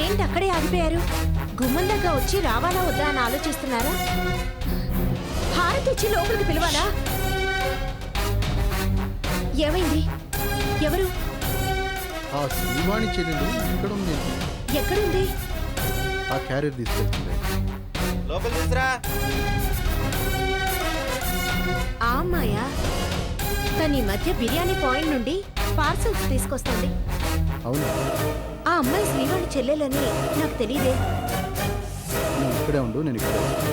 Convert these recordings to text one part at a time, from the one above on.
ఏంటి అక్కడే ఆగిపోయారు? గుమ్మం దగ్గర వచ్చి రావాలా వద్దా అని ఆలోచిస్తున్నారా? హారతి ఇచ్చి లోపలికి పిలవాలా? ఏమైంది? ఎవరు? ఆ శ్రీవాణి చెల్లెలు ఇక్కడ ఉంది. ఎక్కడుంది? ఆ క్యారియర్ తీసుకెళ్తుంది. లోపల తీసురా. ఆ అమ్మాయా? తను ఈ మధ్య బిర్యానీ పాయింట్ నుండి పార్సల్స్ తీసుకొస్తుంది. అవునా? ఆ అమ్మాయి శ్రీవాణి చెల్లెలని నాకు తెలియదే. నువ్వు ఇక్కడే ఉండు, నేను ఇక్కడే ఉంటాను.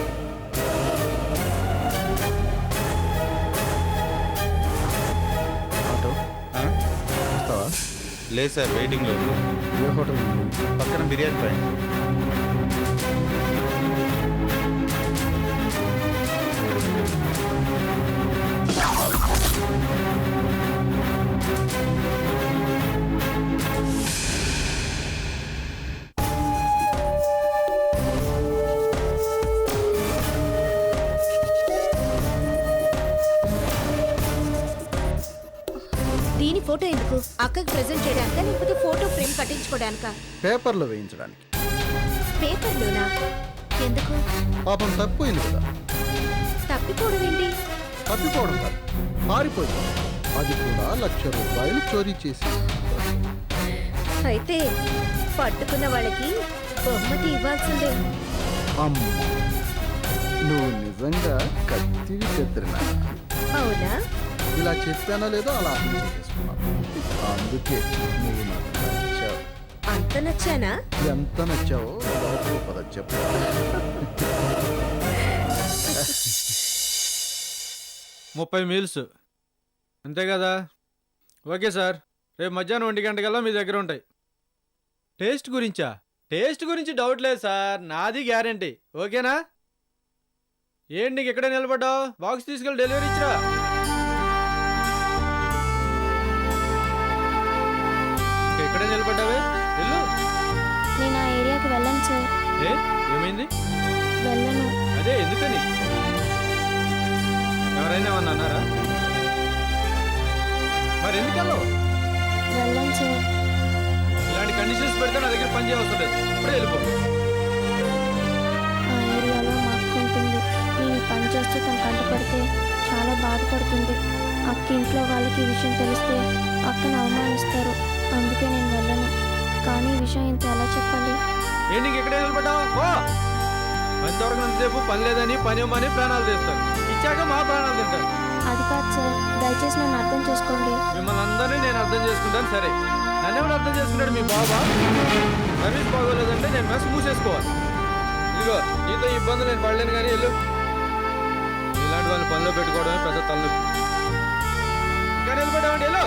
ఆటో వస్తావా? లేదు సార్, వెయిటింగ్లో. ఏ హోటల్ ఉంది? పక్కన బిర్యానీ పాయింట్. దీని ఫోటో ఎందుకు? అక్కకి ప్రెజెంట్ చేయడానికా లేకపోతే ఫోటో ఫ్రేమ్ కట్టించుకోవడానికా? పేపర్లో వేయించడానికి. పేపర్లోనా? ఎందుకు? పాపం తప్పిపోయింది కదా. తప్పిపోవడం ఏంటి? తప్పిపోవడం కాదు, పారిపోయింది. అది కూడా ₹1,00,000 చోరీ చేసి. అయితే పట్టుకున్న వాళ్ళకి బహుమతి ఇవ్వాల్సిందే. అమ్మ, నువ్వు నిజంగా కత్తివి చెత్రినా. అవునా? ఇలా చెప్పానో లేదో అలా అర్థం చేసుకున్నాను. అందుకే నువ్వు నాకు నచ్చావు. అంత నచ్చానా? ఎంత నచ్చావో లోపల పద చెప్పు. 30 మీల్స్ అంతే కదా? ఓకే సార్, రేపు మధ్యాహ్నం 1 గంటకల్లా మీ దగ్గర ఉంటాయి. టేస్ట్ గురించా? టేస్ట్ గురించి డౌట్ లేదు సార్, నాది గ్యారంటీ. ఓకేనా? ఏంటి నీకు ఎక్కడే నిలబడ్డావు? బాక్స్ తీసుకెళ్ళి డెలివరీ ఇచ్చిరా. ఎక్కడే నిలబడ్డావే? వెళ్ళు. నేను ఆ ఏరియాకి వెళ్ళను సార్. ఏమైంది? వెళ్ళను. అదే ఎందుకని? ఎవరైనా ఏమన్నా అన్నారా? మరి ఎందుకన్నావు? వెళ్ళను సార్. ఇలాంటి కండిషన్స్ పెడితే నా దగ్గర పని చేయవసరం లేదు. ఇప్పుడే వెళ్ళిపో. ఆ ఏరియాలో మా అక్క ఉంటుంది. నేను ఈ పని చేస్తే తను కంటపడితే చాలా బాధపడుతుంది. అక్క ఇంట్లో వాళ్ళకి ఈ విషయం తెలిస్తే అక్కను అవమానిస్తారు. అందుకే నేను వెళ్ళను. కానీ ఈ విషయం ఇంత ఎలా చెప్పాలి? ఏంటి ఎక్కడే నిలబడ్డావు? అంతవరకు అంతసేపు పని లేదని పని ఇవ్వమని ప్రాణాలు తీస్తారు. ఇచ్చాక మా ప్రాణాలు తింటారు. అది కాదు సార్, దయచేసి నన్ను అర్థం చేసుకోండి. మిమ్మల్ని అందరినీ నేను అర్థం చేసుకుంటాను. సరే, నన్ను ఎవరు అర్థం చేసుకుంటాడు? మీ బాబా? సర్వీస్ బాగోలేదంటే నేను మెస్ మూసేసుకోవాలి. ఇదిగో నీతో ఇబ్బందులు నేను పడలేను, కానీ వెళ్ళు. ఇలాంటి వాళ్ళు పనిలో పెట్టుకోవడమే పెద్ద తలనొప్పి. ఇంకా నిలబడ్డామండి, వెళ్ళు.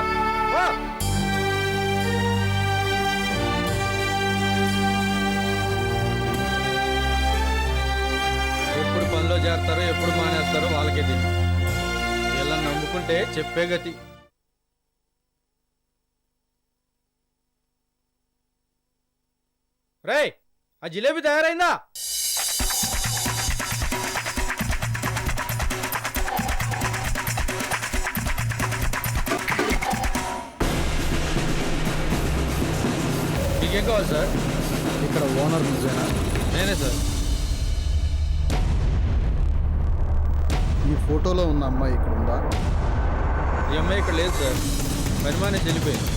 ఎప్పుడు పనిలో చేరతారో ఎప్పుడు మానేస్తారో వాళ్ళకే తెలియదు. వీళ్ళని నమ్ముకుంటే చెప్పే గతి. రేయ్, ఆ జిలేబీ తయారైందా? మీకేం కావాలి సార్? ఇక్కడ ఓనర్ నువ్వేనా? నేనే సార్. ఈ ఫోటోలో ఉన్న అమ్మాయి ఇక్కడ ఉందా? ఈ అమ్మాయి ఇక్కడ లేదు సార్, పరిమాణం చెల్లిపోయింది.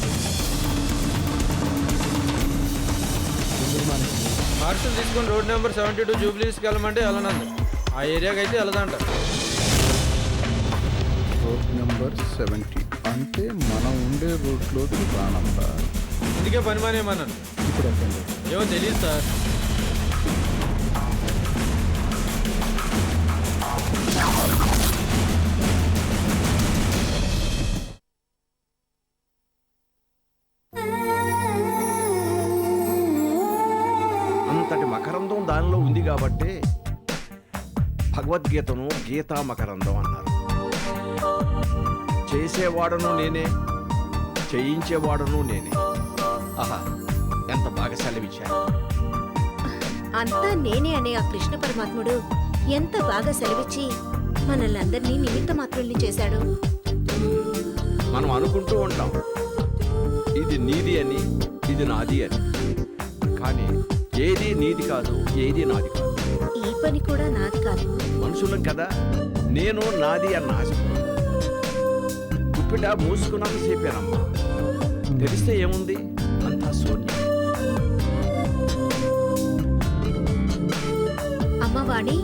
పార్సల్ తీసుకొని రోడ్ నెంబర్ 72 జూబ్లీస్కి వెళ్ళమంటే వెళ్ళనంది. ఆ ఏరియాకి అయితే వెళ్ళదంట. రోడ్ నెంబర్ 70 అంటే మనం ఉండే రోడ్లోకి రానందా? అందుకే పరిమాణం ఏమన్నాను. ఇప్పుడు ఎక్కండి. ఏమో తెలియదు సార్. అంతటి మకరందం దానిలో ఉంది కాబట్టి భగవద్గీతను గీతా మకరందం అన్నారు. చేసేవాడను నేనే, చేయించేవాడను నేనే. ఆహా, ఎంత బాగా సెలవిచ్చారు. అంతా నేనే అనే ఆ కృష్ణ పరమాత్ముడు ఎంత బాగా సెలవిచ్చి మనల్ని అందరినీ నిమిత్త మాత్రుల్ని చేశాడు. మనం అనుకుంటూ ఉంటాం ఇది నీది అని, ఇది నాది అని. కానీ ఏది నీది కాదు, ఏది నాది కాదు. ఈ పని కూడా నాది కాదు. మనుషులం కదా, నేను నాది అన్న ఆశ. గుప్పిట మూసుకున్నాక చెప్పానమ్మా, తెలిస్తే ఏముంది, అంతా శూన్యం. అమ్మ వాణి,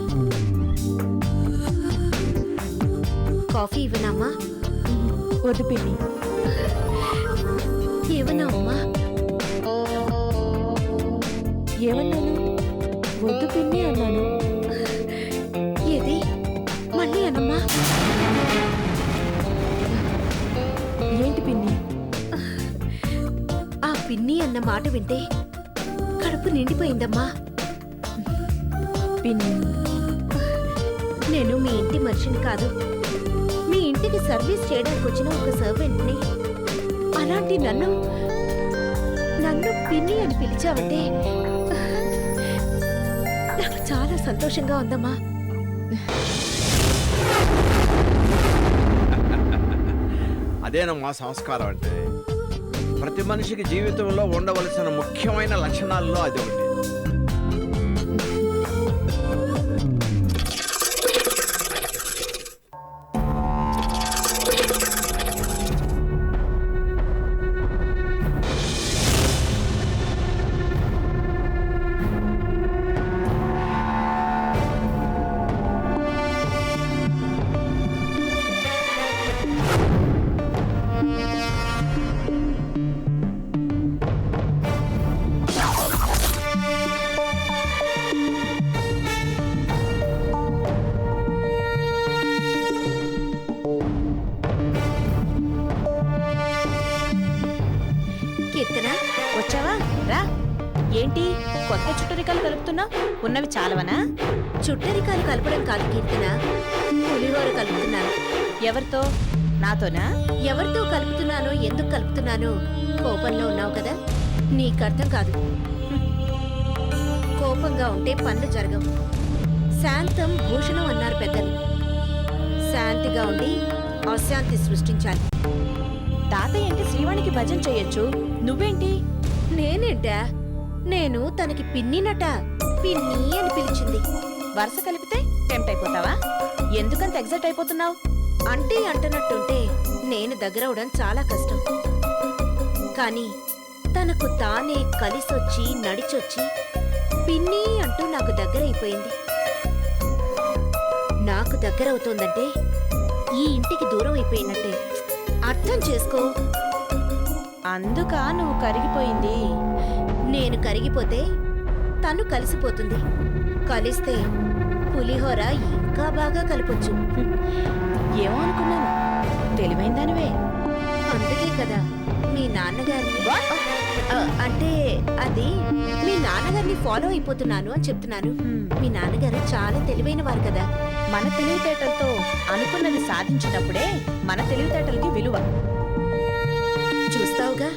కాఫీ ఇవ్వనమ్మా? వద్దు పిన్ని. ఇవ్వనా అమ్మా? ఏమన్నాను? వద్దు పిన్ని అన్నాను. ఏది మళ్ళీ అనమ్మా? ఏంటి పిన్ని? ఆ పిన్ని అన్న మాట వింటే కడుపు నిండిపోయిందమ్మా. పిన్ని, నేను మీ ఇంటి మనిషిని కాదు, మీ ఇంటికి సర్వీస్ చేయడానికి వచ్చిన ఒక సర్వెంట్ని. అలాంటి నన్ను పిన్ని అని పిలిచావంటే నాకు చాలా సంతోషంగా ఉందమ్మా. అదేనమ్మా సంస్కారం అంటే. ప్రతి మనిషికి జీవితంలో ఉండవలసిన ముఖ్యమైన లక్షణాల్లో అదొకటి. కీర్తన, వచ్చావా? రా. ఏంటి కొత్త చుట్టరికాలు కలుపుతున్నా? ఉన్నవి చాలవనా? చుట్టరికాలు కలపడం కాదు కీర్తన, పులిహోర కలుపుతున్నాను. ఎవరితో? నాతోనా? ఎవరితో కలుపుతున్నానో, ఎందుకు కలుపుతున్నానో కోపంలో ఉన్నావు కదా, నీకు అర్థం కాదు. కోపంగా ఉంటే పనులు జరగవు. శాంతం భూషణం అన్నారు పెద్దలు. శాంతిగా ఉండి అశాంతి సృష్టించాలి. తాతయ్య అంటే శ్రీవాణికి భజన చెయ్యొచ్చు, నువ్వేంటి? నేనేంటా? నేను తనకి పిన్నినట. పిన్ని అని పిలిచింది. వరుస కలిపితే టెంప్ట్ అయిపోతావా? ఎందుకంత ఎగ్జైట్ అయిపోతున్నావు? అంటే అంటున్నట్టుంటే నేను దగ్గరవడం చాలా కష్టం. కానీ తనకు తానే కలిసొచ్చి నడిచొచ్చి పిన్ని అంటూ నాకు దగ్గరైపోయింది. నాకు దగ్గరవుతోందంటే ఈ ఇంటికి దూరం అయిపోయినట్టే. అర్థం చేసుకో. అందుకా నువ్వు కరిగిపోయింది? నేను కరిగిపోతే తను కలిసిపోతుంది. కలిస్తే పులిహోర ఇంకా బాగా కలపొచ్చు. ఏమో అనుకున్నాను, తెలివైన దానివే. అందుకే కదా మీ నాన్నగారిని అంటే అది మీ నాన్నగారిని ఫాలో అయిపోతున్నాను అని చెప్తున్నాను. మీ నాన్నగారు చాలా తెలివైన వారు కదా. మన తెలివితేటలతో అనుకున్నది సాధించినప్పుడే మన తెలివితేటలకి విలువ. చూస్తావుగా.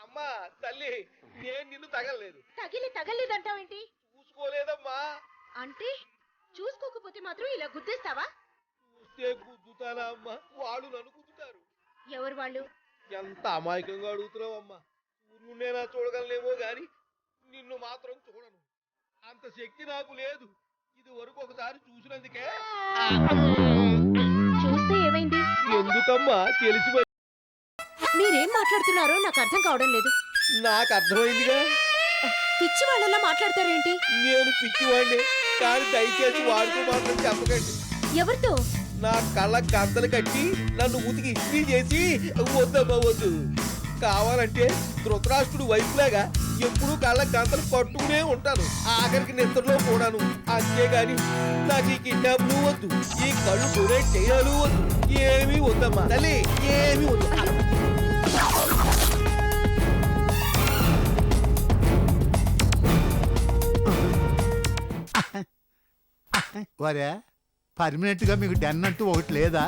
అమ్మా తల్లి, నేను నిన్ను తగలలేదు. తగలేదంటావేంటి? చూసుకోలేదమ్మా. అంటే చూసుకోకపోతే మాత్రం ఇలా గుద్దేస్తావా? చూస్తే గుద్దుతానా అమ్మా? వాళ్ళు నన్ను గుద్దుతారు. ఎవరు వాళ్ళు? ఎంత అమాయకంగా అడుగుతున్నావమ్మా. సూర్యుడినేనా చూడగలనేమో గాని నిన్ను మాత్రం చూడను. అంత శక్తి నాకు లేదు. ఇది వరకు ఒకసారి చూసినందుకే. చూస్తే ఏమైంది? ఎందుకమ్మా తెలిసి మీరేం మాట్లాడుతున్నారో నాకు అర్థం కావడం లేదు. నాకు అర్థమైందిగా. పిచ్చి వాళ్ళలా మాట్లాడతారేంటి? నేను పిచ్చివాడినే, కానీ దయచేసి వాడితో మాత్రం చెప్పకండి. ఎవరితో? నా కళ్ళ గంతలు కట్టి నన్ను ఉతికి ఇస్త్రీ చేసి వద్దమ్మా వద్దు. కావాలంటే ధృతరాష్ట్రుడు వైపులాగా ఎప్పుడూ కళ్ళ గంతలు కట్టుకునే ఉంటాను, ఆఖరికి నిద్రలో కూడాను. అంతేగాని నాకు ఈ కిడ్నాప్లు వద్దు, ఈ కళ్ళు డొనేట్ చేయాలు వద్దు, ఏమీ వద్దమ్మా తల్లి, ఏమీ వద్దు. వరే పర్మనెంట్ గా మీకు డెన్ అంటూ ఒకటి లేదా?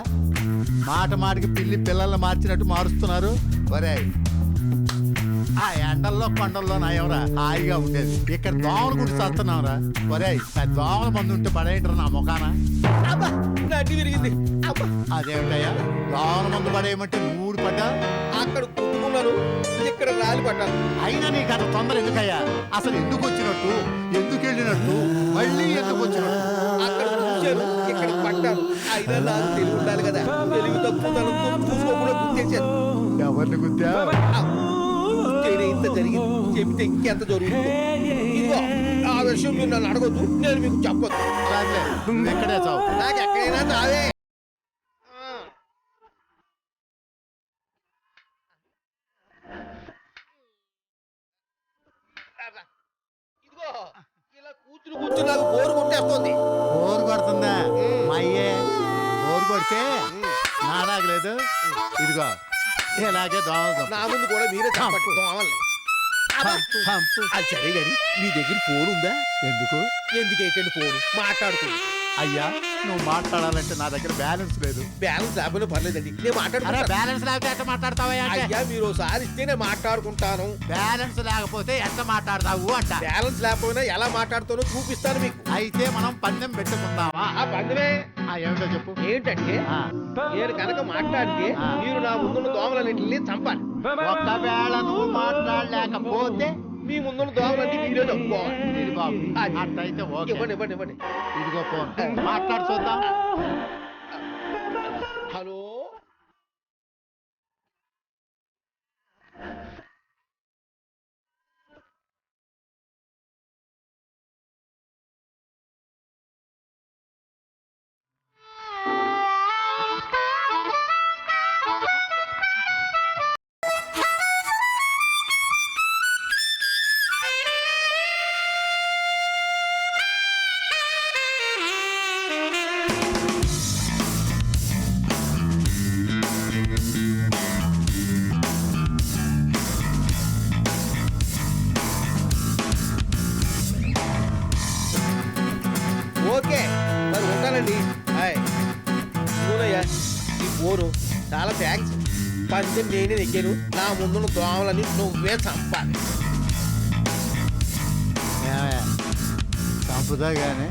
మాట మాటకి పిల్లి పిల్లల్ని మార్చినట్టు మారుస్తున్నారు. వరే ఆ ఎండల్లో కొండల్లో నాయవరా హాయిగా ఉండేది. ఇక్కడ దోమలు గుడి చేస్తున్నావురా. ఒరేయ్ దోమల మందు ఉంటే పడేయంటారు నా ముఖాన. అబ్బా నడ్డి విరిగింది. అబ్బా అదేమిటయ్యా దోమల మందు పడేయమంటే నూరు పడ్డా. అక్కడ కుట్టుకున్నాను, ఇక్కడ రాలి పడ్డాను. అయినా నీకు అంత తొందర ఎందుకయ్యా? అసలు ఎందుకు వచ్చినట్టు, ఎందుకు వెళ్ళినట్టు, మళ్ళీ ఎందుకు వచ్చినట్టు? అక్కడ కూర్చాను, ఇక్కడ పడ్డాను. అయినా నాకు తెలివి ఉండాలి కదా. తెలివి తప్పుతాను చూసుకోకుండా గుర్తించాను. ఎవరిని గుద్దా? ఇంత జరిగింది చెప్తే ఇంకెంత జరుగుతుంది. ఇదిగో ఆ విషయం మీరు నన్ను అడగొద్దు, నేను మీకు చెప్పొద్దు. సర్లే, నువ్వు ఇక్కడే చావు. నాకు ఎక్కడైనా చావే. ఇదిగో ఇలా కూర్చుని నాకు బోరు కొట్టేస్తుంది. బోరు కొడుతుందా? మా అయ్యే బోరు కొడితే నానాగలేదు. ఇదిగో ఇలాగే దోమలు నా ముందు కూడా మీరే చంపట్టు దోమల్ని. చంపు. అది సరే గాని మీ దగ్గర ఫోన్ ఉందా? ఎందుకు? ఎందుకేంటండి ఫోన్ మాట్లాడుతుంది? అయ్యా నువ్వు మాట్లాడాలంటే నా దగ్గర బ్యాలెన్స్ లేదు. బ్యాలెన్స్ లేకపోయినా పర్లేదండి, నేను అరే మాట్లాడుతున్నా. బ్యాలెన్స్ లేకపోతే ఎట్లా మాట్లాడతావయ్యా అంటే? అయ్యా మీరు ఒకసారి ఇస్తే నేను మాట్లాడుకుంటాను. బ్యాలెన్స్ లేకపోతే ఎట్లా మాట్లాడతావు అంట. బ్యాలెన్స్ లేకపోయినా ఎలా మాట్లాడుతానో చూపిస్తాను మీకు. అయితే మనం పందెం పెట్టుకుందామా? ఆ పందమే ఏమిటో చెప్పు. ఏంటంటే ఆ, నేను కనుక మాట్లాడితే మీరు నా ముందున్న దోమలన్నింటినీ చంపాలి. ఒకవేళ నువ్వు మాట్లాడలేకపోతే మీ ముందున్న దోమలన్నీ మీరే చంపుకోవాలి. ఇది బాబు అది. అట్లయితే ఓకే. ఇవ్వండి ఇవ్వండి ఇవ్వండి. ఇదిగో ఫోన్ మాట్లాడి చూద్దాం. హలో ఓకే మరి ఉంటానండి. హాయ్ చూడయ్యా ఈ ఫోను చాలా థ్యాంక్స్. పందెం నేనే నెక్కాను, నా ముందున్న దోమలని నువ్వే చంపాలి. ఏమయ్య, చంపుతా కానీ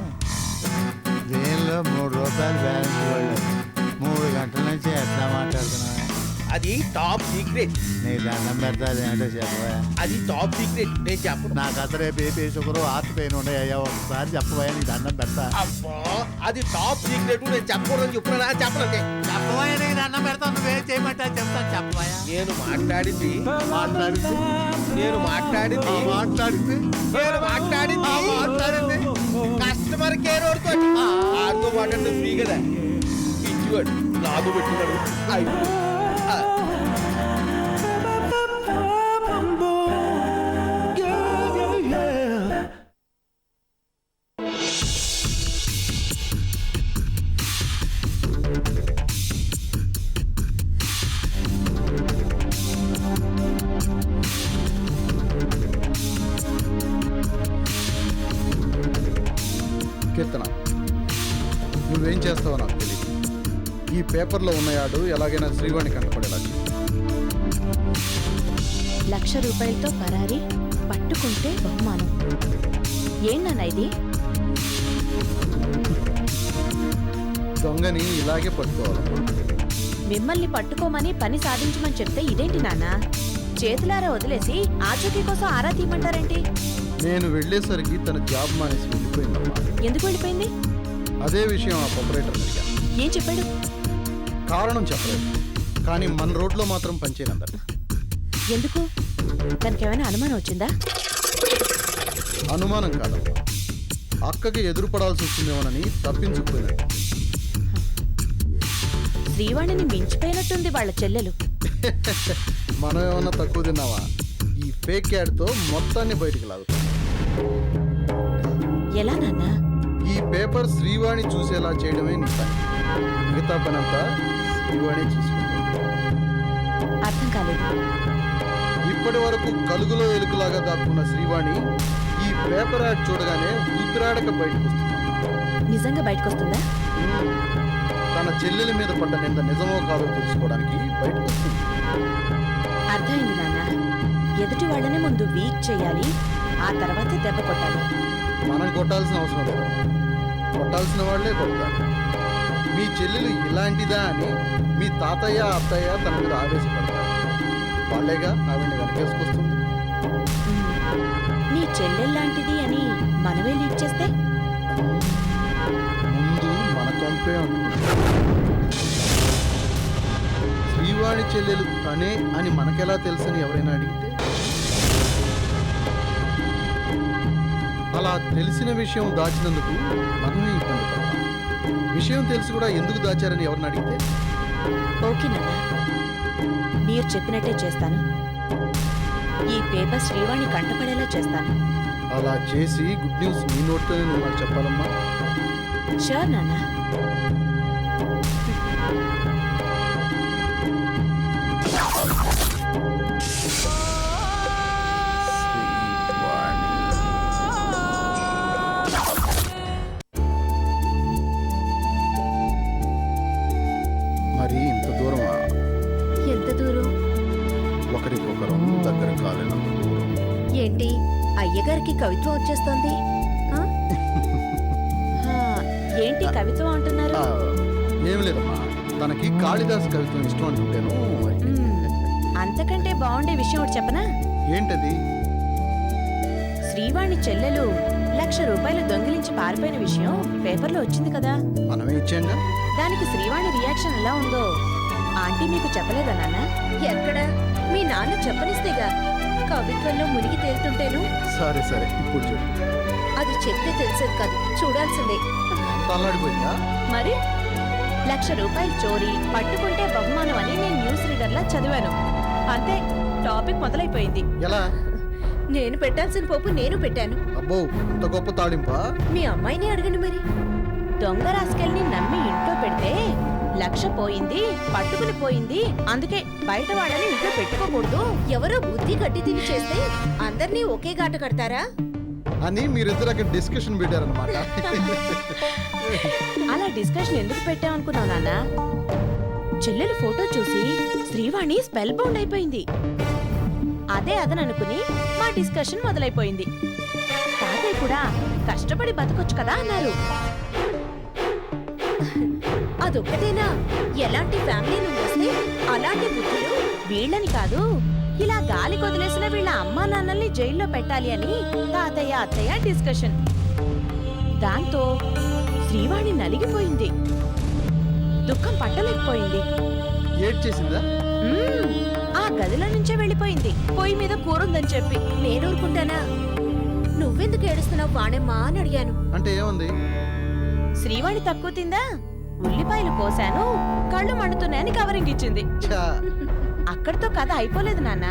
దేనిలో 3 రూపాయలు బ్యాలెన్స్ పడలేదు. 3 గంటల నుంచి ఎట్లా మాట్లాడుతున్నావా? అది టాప్ సీక్రెట్. నీ దండం పెడతాది ఏంటో చెప్పవా? అది టాప్ సీక్రెట్, నేను చెప్పను. నాకు అసలే బీపీ షుగరు హార్ట్ పెయిన్ ఉన్నాయ్యా. ఒకసారి చెప్పబోయా నీ దండం పెడతా. అబ్బా అది టాప్ సీక్రెట్, నేను చెప్పకూడదని చెప్పుకున్నా చెప్పనండి. చెప్పబోయా నీ దండం పెడతా. నువ్వేం చేయమంటా చెప్తాను చెప్పబోయా. నేను మాట్లాడింది మాట్లాడింది నేను మాట్లాడింది మాట్లాడింది నేను మాట్లాడింది మాట్లాడింది కస్టమర్ కేర్ వాడితో ఆడితో మాట్లాడితే ఫ్రీ కదా. ఇచ్చివాడు నాతో పెట్టుకున్నాడు. కీర్తన, నువ్వేం చేస్తావో నాకు తెలియదు. ఈ పేపర్లో ఉన్న యాడు ఎలాగైనా శ్రీవాణి కంటపడేలా చేయి. 1,00,000 రూపాయలతో పరారి, పట్టుకుంటే బహుమానం. ఏంటన్నా ఇది? దొంగని ఇలాగే పట్టుకోవాలమ్మా. మిమ్మల్ని పట్టుకోమని పని సాధించమని చెప్తే ఇదేంటి నాన్న? చేతులారా వదిలేసి ఆచూకీ కోసం ఆరా తీయమంటారేంటి? నేను వెళ్ళేసరికి తన జాబ్ మానేసి వెళ్ళిపోయిందమ్మా. ఎందుకు వెళ్ళిపోయింది? అదే విషయం ఆ ఆపరేటర్ అడిగా. ఏం చెప్పాడు? కారణం చెప్పలేదు, కానీ మన రోడ్లో మాత్రం పనిచేయనందరు. ఎందుకు? తనకి ఏమైనా అనుమానం వచ్చిందా? అనుమానం కాదమ్మా, అక్కకి ఎదురుపడాల్సి వచ్చిందేమోనని తప్పించుకుపోయినట్టు. శ్రీవాణిని మించిపోయినట్టుంది వాళ్ళ చెల్లెలు. మనం ఏమన్నా తక్కువ తిన్నావా? ఈ ఫేక్ యాడ్తో మొత్తాన్ని బయటికి లాగుతాం. ఎలా నాన్న? ఈ పేపర్ శ్రీవాణి చూసేలా చేయడమే నీ పని. మిగతా పనంతా శ్రీవాణి చూసుకుంటుంది. అర్థం కాలేదు. ఇప్పటి వరకు కలుగులో ఎలుకలాగా దాక్కున్న శ్రీవాణి ఈ పేపర్ యాడ్ చూడగానే ఊపిరాడక బయటకు వస్తుంది. నిజంగా బయటకొస్తుందా? తన చెల్లెల మీద పడ్డ నింద నిజమో కాదో తెలుసుకోవడానికి బయటకు వస్తుంది. అర్థమైంది నాన్న. ఎదుటి వాళ్ళని ముందు వీక్ చేయాలి, ఆ తర్వాతే దెబ్బ కొట్టాలి. మనం కొట్టాల్సిన అవసరం లేదు. కొట్టాల్సిన వాళ్ళే కొడతారు. మీ చెల్లెలు ఇలాంటిదా అని మీ తాతయ్య అత్తయ్య తన మీద ఆవేశపడతారు. వాళ్ళేగా ఆవిడ్ని వెనకేసుకొస్తుంది. నీ చెల్లెల్లాంటిది అని మనమే లీక్ చేస్తే ముందు మన కొంపే అనుకుంటుంది. శ్రీవాణి చెల్లెలు తనే అని మనకెలా తెలుసని ఎవరైనా అడిగితే, అలా తెలిసిన విషయం దాచినందుకు మనమే ఇబ్బంది పడతాం. విషయం తెలిసి కూడా ఎందుకు దాచారని ఎవరిని అడిగితే, ఓకే నాన్న, మీరు చెప్పినట్టే చేస్తాను. ఈ పేపర్ శ్రీవాణి కంటపడేలా చేస్తాను. అలా చేసి గుడ్ న్యూస్ మీ నోట్తోనే నువ్వు నాకు చెప్పాలమ్మా. షూర్ నాన్న. మరి ఇంత దూరమా? ఎంత దూరం? ఒకరికొకరు దగ్గర కాలేనంత దూరం. ఏంటి అయ్యగారికి కవిత్వం వచ్చేస్తోంది? ఆ? హా, ఏంటి కవిత్వం అంటున్నారు? ఆ, ఏం లేదమ్మా, తనకి కాళిదాస్ కవిత్వం ఇష్టం అంటుంటేను. అంతకంటే బాగుండే విషయం ఒకటి చెప్పనా? ఏంటది? శ్రీవాణి చెల్లెలు 1,00,000 రూపాయలు దొంగిలించి పారిపోయిన విషయం పేపర్లో వచ్చింది కదా. మనమే ఇచ్చాంగా. దానికి శ్రీవాణి రియాక్షన్ ఎలా ఉందో ఆంటీ మీకు చెప్పలేదా నాన్న? ఎక్కడ? మీ నాన్న చెప్పనిస్తేగా. కవిత్వంలో మునిగి తేలుతుంటేను. సరే సరే, ఇప్పుడు చెప్పు. అది చెప్తే తెలిసేది కాదు, చూడాల్సిందే. తల్లాడిపోయిందా? మరి 1,00,000 రూపాయలు చోరీ పట్టుకుంటే బహుమానం అని నేను న్యూస్ రీడర్లా చదివాను. అంతే, టాపిక్ మొదలైపోయింది. ఎలా? నేను పెట్టాల్సిన పోపు నేను పెట్టాను. అబ్బో, అంత గొప్ప తాళింపా? మీ అమ్మాయిని అడగండి మరి. దొంగ రాస్కెల్ని నమ్మి ఇంట్లో పెడితే 1,00,000 పోయింది, పట్టుకుని పోయింది, అందుకే బయట వాళ్ళని ఇంట్లో పెట్టుకోకూడదు. ఎవరో బుద్ధి గట్టి తిని చేస్తే అందరినీ ఒకే గాట కడతారా? అని మీరిద్దరు అక్కడ డిస్కషన్ పెట్టారనమాట. అలా డిస్కషన్ ఎందుకు పెట్టామనుకున్నావు నాన్న? చెల్లెలు ఫోటో చూసి శ్రీవాణి స్పెల్ బౌండ్ అయిపోయింది. అదే అదననుకుని మా డిస్కషన్ మొదలైపోయింది. తాతయ్య కూడా కష్టపడి బతకొచ్చు కదా అన్నారు. అదొక్కటేనా? ఎలాంటి ఫ్యామిలీ నుండి వస్తే అలాంటి బుద్ధులు? వీళ్ళని కాదు, ఇలా గాలి కొదిలేసిన వీళ్ళ అమ్మా నాన్నల్ని జైల్లో పెట్టాలి అని తాతయ్య అత్తయ్య డిస్కషన్. దాంతో శ్రీవాణి నలిగిపోయింది, దుఃఖం పట్టలేకపోయింది. ఏడ్చేసిందా? ఆ గదిలో నుంచే వెళ్ళిపోయింది, పొయ్యి మీద కూరుందని చెప్పి. నేను ఊరుకుంటానా? నువ్వెందుకు ఏడుస్తున్నావు వాణెమ్మా అని అడిగాను. అంటే ఏముంది? శ్రీవాణి తక్కువ తిందా? ఉల్లిపాయలు కోసాను, కళ్ళు మండుతున్నాయని కవరింగ్ ఇచ్చింది. ఛా, అక్కడితో కథ అయిపోలేదు నాన్న.